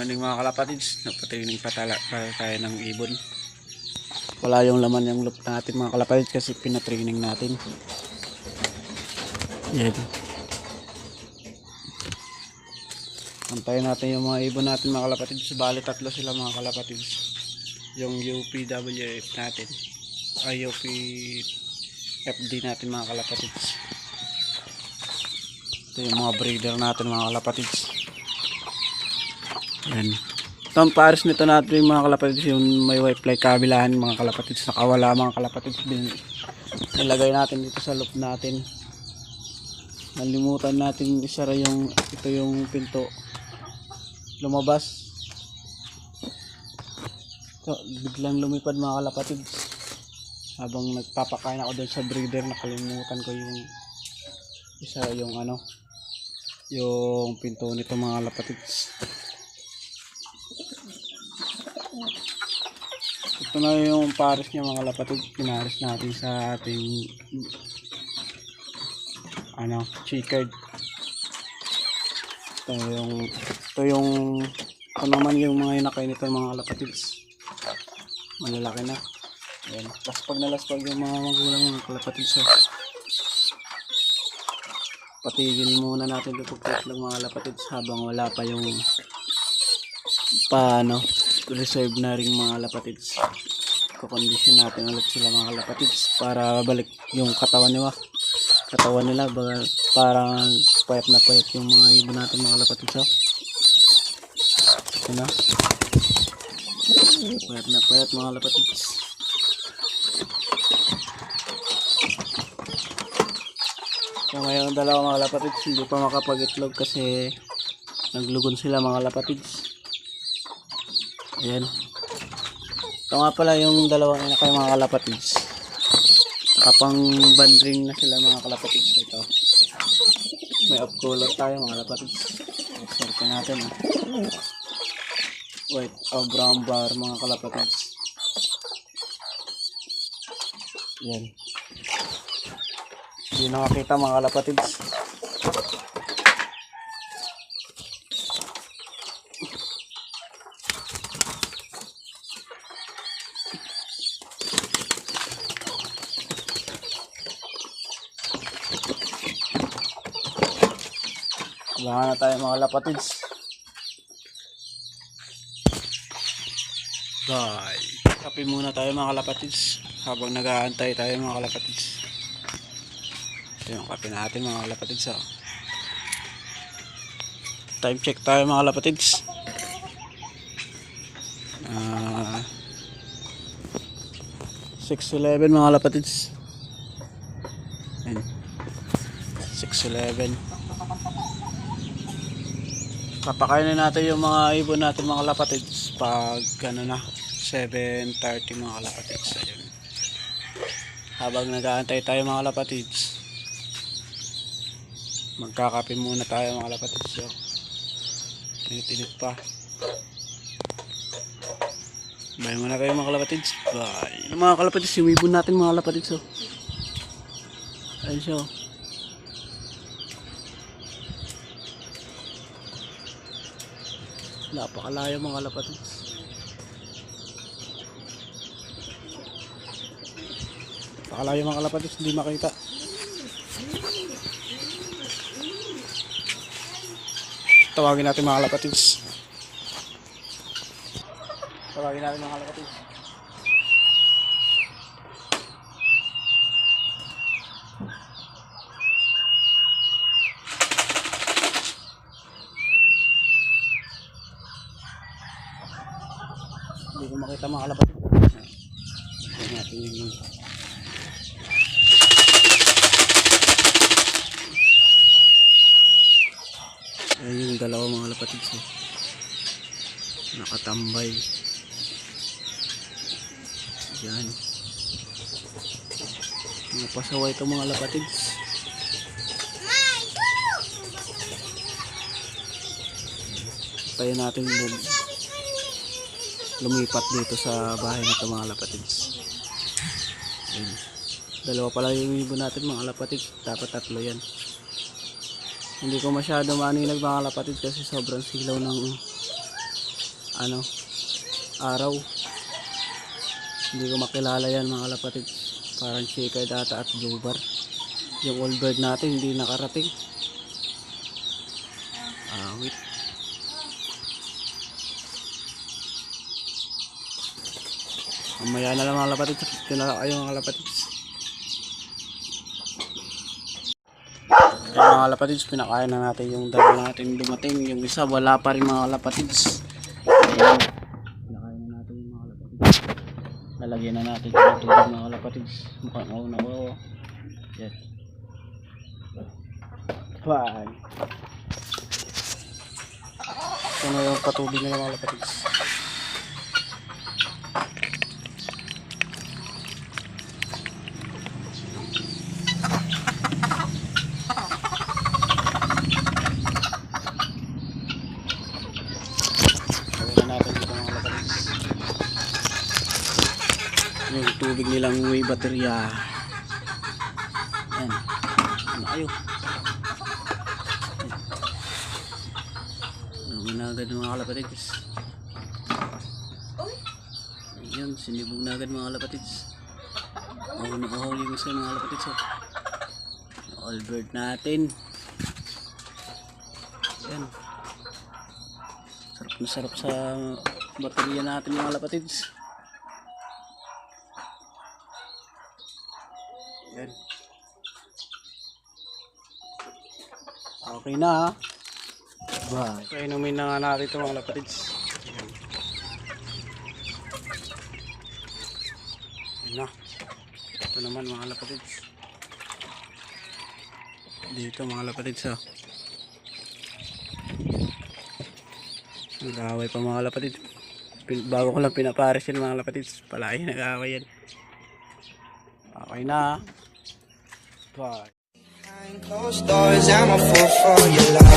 morning mga kalapatids, nagpatraining pa tayo ng ibon. Wala yung laman yung loop natin mga kalapatids kasi pinatraining natin. Yan. Antayin natin yung mga ibon natin mga kalapatids. Bali tatlo sila mga kalapatids. Yung UPWF natin ay UPFD natin mga kalapatids. Ito yung mga breeder natin mga kalapatids. Yan. Ito ang pares nito natin mga kalapatids, yung may white fly kabilahan mga kalapatids, nakawala mga kalapatids. Nilagay natin dito sa loop natin. Nalimutan natin isara yung ito yung pinto. Lumabas. So, biglang lumipad mga kalapatids. Habang nagpapakain ako doon sa breeder, nakalimutan ko yung isa yung yung pinto nito mga kalapatids. Ito na yung pares niya mga kalapatid, pinares natin sa ating checkered. Ito naman yung mga inakay nito mga kalapatids. Malalaki na. Ayan. Laspag na laspag yung mga magulang mga kalapatids. So, patigil muna natin ito lang mga kalapatids habang wala pa yung reserve na ring mga kalapatids. Kukondisyon natin ulit sila mga kalapatids para balik yung katawan nila parang payat na payat yung mga ibon natin mga kalapatids. Ito na, payat na payat mga kalapatids. So ngayon dalawa mga kalapatids hindi pa makapag-itlog kasi naglugon sila mga kalapatids. Ayan. Ito nga pala yung dalawang inakay mga kalapatids. Nakapang bandring na sila mga kalapatids. Ito. May off color tayo mga kalapatids. Sorry natin. White o brown bar mga kalapatids. Ayan. Hindi nakakita mga kalapatids. Abangan na tayo mga kalapatids. Bye. Kape muna tayo mga kalapatids habang nag-aantay tayo mga kalapatids. Ito yung kape natin mga kalapatids. Time check tayo mga kalapatids. 6:11 mga kalapatids. 6:11. Papakainin natin yung mga ibon natin mga kalapatids pag 7:30 mga kalapatids. Ayun. Habang nag-aantay tayo mga kalapatids, magkakape muna tayo mga kalapatids. So, tinit pa. Bye muna kayo mga kalapatids. Bye. Mga kalapatids, yung ibon natin mga kalapatids. So, ayun siya. Napakalayo mga kalapatids. Napakalayo mga kalapatids, hindi makita. Tawagin natin mga kalapatids. Tawagin natin mga kalapatids. Hindi ko makita mga kalapatids. Tignan natin yung ayun yung dalawa mga kalapatids. Nakatambay. Yan. Mga pasaway ito mga kalapatids. Tayo natin lumipat dito sa bahay na ito mga kalapatids. Ayun. Dalawa pala yung ibon natin mga kalapatids. Dapat tatlo yan. Hindi ko masyado manilag mga kalapatids kasi sobrang silaw ng araw. Hindi ko makilala yan mga kalapatid. Parang chika data at blue bar. Yung old bird natin hindi nakarating. Wait. Mamaya na lang mga kalapatid. Tinala kayo mga kalapatid. Kaya mga kalapatids, pinakain na natin yung dalawa natin dumating. Yung isa wala pa rin mga kalapatids. Ayan. Pinakain na natin yung mga kalapatids. Lalagyan na natin yung tubig mga kalapatids. Mukhang na ako. Yan. Fine. Ito na yung patubig nila mga kalapatids. Yung tubig nilang may baterya. Yan. Ano kayo? Ano na agad mga kalapatids. Yan, sinibog na agad mga kalapatids. Mahuli yung isa mga kalapatids. All bird natin. Yan. Sarap na sarap sa baterya natin mga kalapatids. Yan. Okay na ha. Bye. Okay, inumin na nga natin ito mga kalapatids. Yan na. Ito naman mga kalapatids. Dito mga kalapatids ha. Nag-away pa mga kalapatids. Bago ko lang pinapares yan mga kalapatids. Palagi nag-away yan. Okay na. Bye. Behind closed doors, I'm a fool for your love.